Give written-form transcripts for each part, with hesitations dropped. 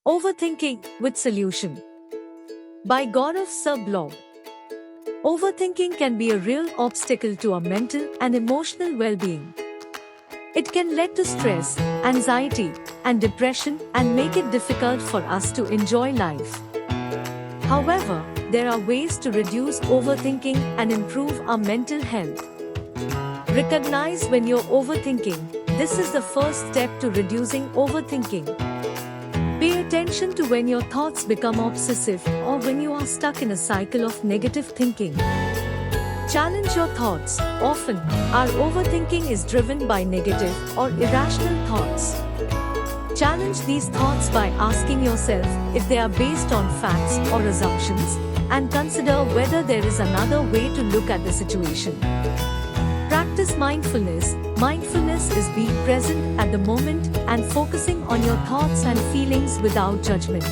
Overthinking with Solution by Gaurav Blog. Overthinking can be a real obstacle to our mental and emotional well-being. It can lead to stress, anxiety, and depression and make it difficult for us to enjoy life. However, there are ways to reduce overthinking and improve our mental health. Recognize when you're overthinking. This is the first step to reducing overthinking. Pay attention to when your thoughts become obsessive or when you are stuck in a cycle of negative thinking. Challenge your thoughts. Often, our overthinking is driven by negative or irrational thoughts. Challenge these thoughts by asking yourself if they are based on facts or assumptions, and consider whether there is another way to look at the situation. Practice mindfulness. Mindfulness is being present at the moment and focusing on your thoughts and feelings without judgment.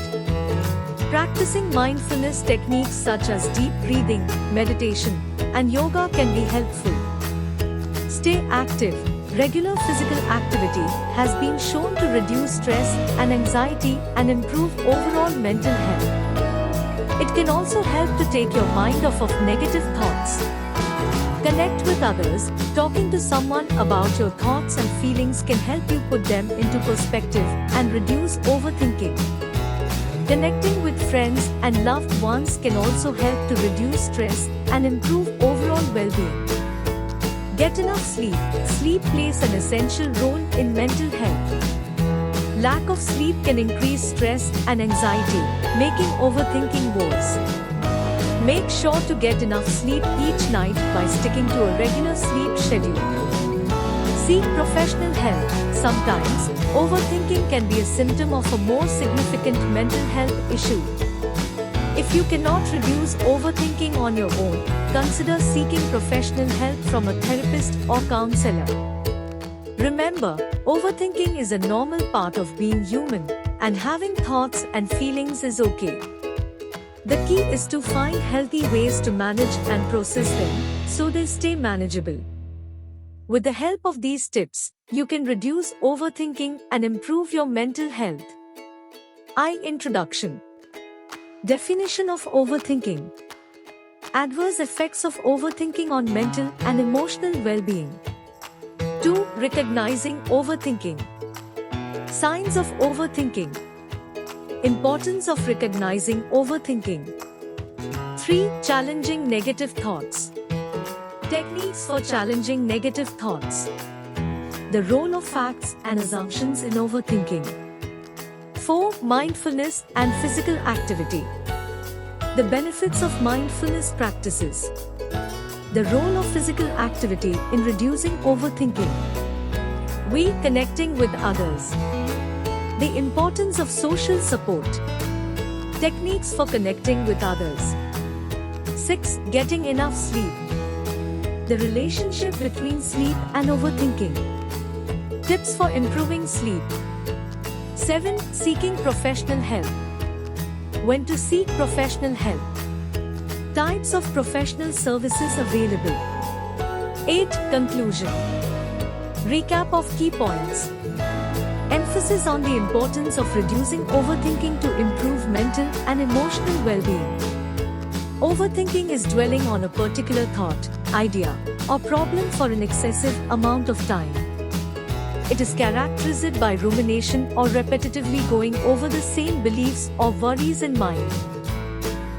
Practicing mindfulness techniques such as deep breathing, meditation, and yoga can be helpful. Stay active. Regular physical activity has been shown to reduce stress and anxiety and improve overall mental health. It can also help to take your mind off of negative thoughts. Connect with others. Talking to someone about your thoughts and feelings can help you put them into perspective and reduce overthinking. Connecting with friends and loved ones can also help to reduce stress and improve overall well-being. Get enough sleep. Sleep plays an essential role in mental health. Lack of sleep can increase stress and anxiety, making overthinking worse. Make sure to get enough sleep each night by sticking to a regular sleep schedule. Seek professional help. Sometimes, overthinking can be a symptom of a more significant mental health issue. If you cannot reduce overthinking on your own, consider seeking professional help from a therapist or counselor. Remember, overthinking is a normal part of being human, and having thoughts and feelings is okay. The key is to find healthy ways to manage and process them so they stay manageable. With the help of these tips, you can reduce overthinking and improve your mental health. Introduction. Definition of overthinking. Adverse effects of overthinking on mental and emotional well-being. 2. Recognizing overthinking. Signs of overthinking. Importance of recognizing overthinking. 3. Challenging negative thoughts. Techniques for challenging negative thoughts. The role of facts and assumptions in overthinking. 4. Mindfulness and physical activity. The benefits of mindfulness practices. The role of physical activity in reducing overthinking. Connecting with others. The importance of social support. Techniques for connecting with others. 6. Getting enough sleep. The relationship between sleep and overthinking. Tips for improving sleep. 7. Seeking professional help. When to seek professional help. Types of professional services available. 8. Conclusion. Recap of key points. Emphasis on the importance of reducing overthinking to improve mental and emotional well-being. Overthinking is dwelling on a particular thought, idea, or problem for an excessive amount of time. It is characterized by rumination or repetitively going over the same beliefs or worries in mind.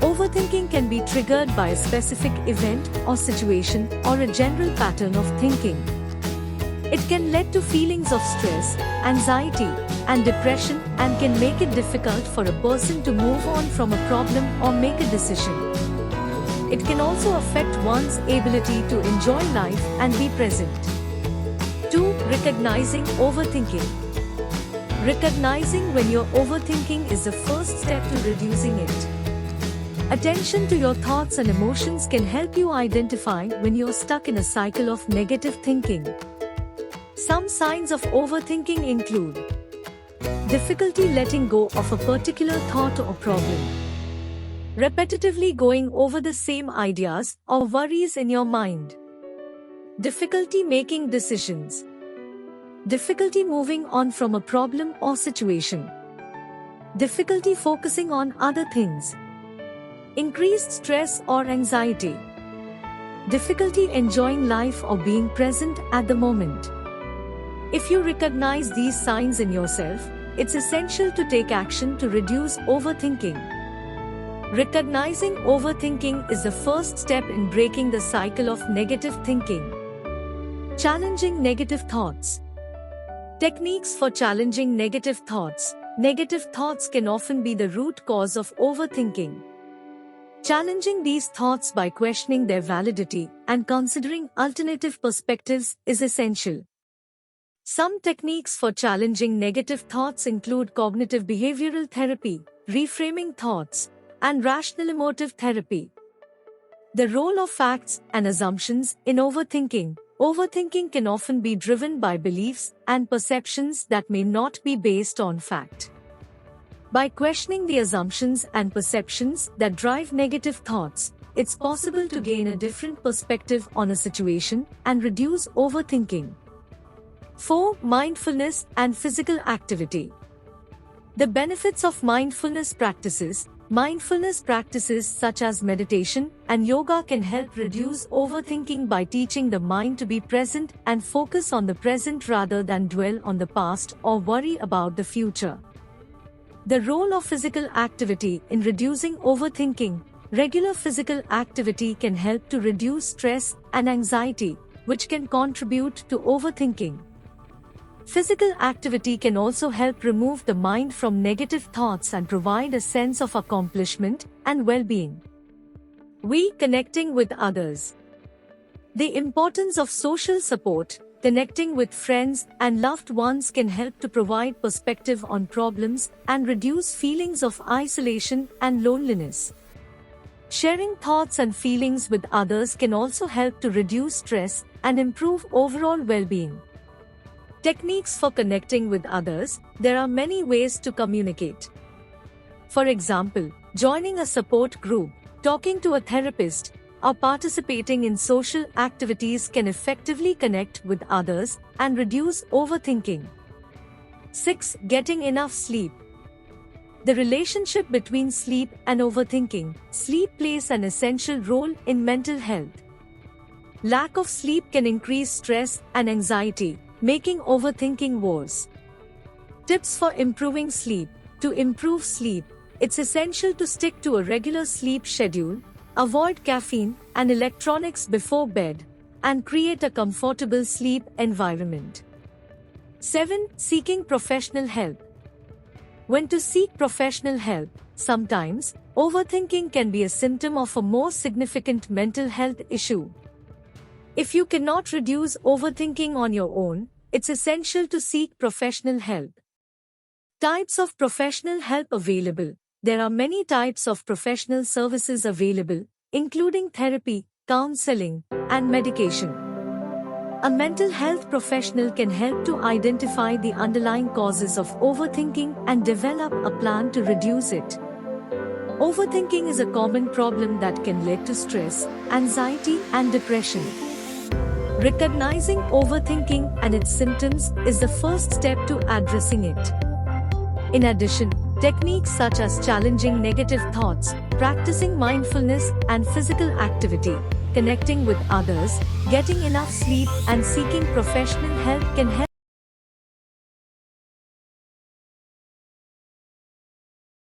Overthinking can be triggered by a specific event or situation or a general pattern of thinking. It can lead to feelings of stress, anxiety, and depression and can make it difficult for a person to move on from a problem or make a decision. It can also affect one's ability to enjoy life and be present. 2. Recognizing overthinking. Recognizing when you're overthinking is the first step to reducing it. Attention to your thoughts and emotions can help you identify when you're stuck in a cycle of negative thinking. Some signs of overthinking include difficulty letting go of a particular thought or problem, repetitively going over the same ideas or worries in your mind, difficulty making decisions, difficulty moving on from a problem or situation, difficulty focusing on other things, increased stress or anxiety, difficulty enjoying life or being present at the moment. If you recognize these signs in yourself, it's essential to take action to reduce overthinking. Recognizing overthinking is the first step in breaking the cycle of negative thinking. Challenging negative thoughts. Techniques for challenging negative thoughts. Negative thoughts can often be the root cause of overthinking. Challenging these thoughts by questioning their validity and considering alternative perspectives is essential. Some techniques for challenging negative thoughts include cognitive behavioral therapy, reframing thoughts, and rational emotive therapy. The role of facts and assumptions in overthinking. Overthinking can often be driven by beliefs and perceptions that may not be based on fact. By questioning the assumptions and perceptions that drive negative thoughts, it's possible to gain a different perspective on a situation and reduce overthinking. 4. Mindfulness and physical activity. The benefits of mindfulness practices. Mindfulness practices such as meditation and yoga can help reduce overthinking by teaching the mind to be present and focus on the present rather than dwell on the past or worry about the future. The role of physical activity in reducing overthinking. Regular physical activity can help to reduce stress and anxiety, which can contribute to overthinking. Physical activity can also help remove the mind from negative thoughts and provide a sense of accomplishment and well-being. Connecting with others. The importance of social support. Connecting with friends and loved ones can help to provide perspective on problems and reduce feelings of isolation and loneliness. Sharing thoughts and feelings with others can also help to reduce stress and improve overall well-being. Techniques for connecting with others. There are many ways to communicate. For example, joining a support group, talking to a therapist, or participating in social activities can effectively connect with others and reduce overthinking. 6. Getting enough sleep. The relationship between sleep and overthinking. Sleep plays an essential role in mental health. Lack of sleep can increase stress and anxiety, making overthinking worse. Tips for improving sleep. To improve sleep, it's essential to stick to a regular sleep schedule, avoid caffeine and electronics before bed, and create a comfortable sleep environment. 7. Seeking professional help. When to seek professional help. Sometimes, overthinking can be a symptom of a more significant mental health issue. If you cannot reduce overthinking on your own, it's essential to seek professional help. Types of professional help available. There are many types of professional services available, including therapy, counseling, and medication. A mental health professional can help to identify the underlying causes of overthinking and develop a plan to reduce it. Overthinking is a common problem that can lead to stress, anxiety, and depression. Recognizing overthinking and its symptoms is the first step to addressing it. In addition, techniques such as challenging negative thoughts, practicing mindfulness and physical activity, connecting with others, getting enough sleep, and seeking professional help can help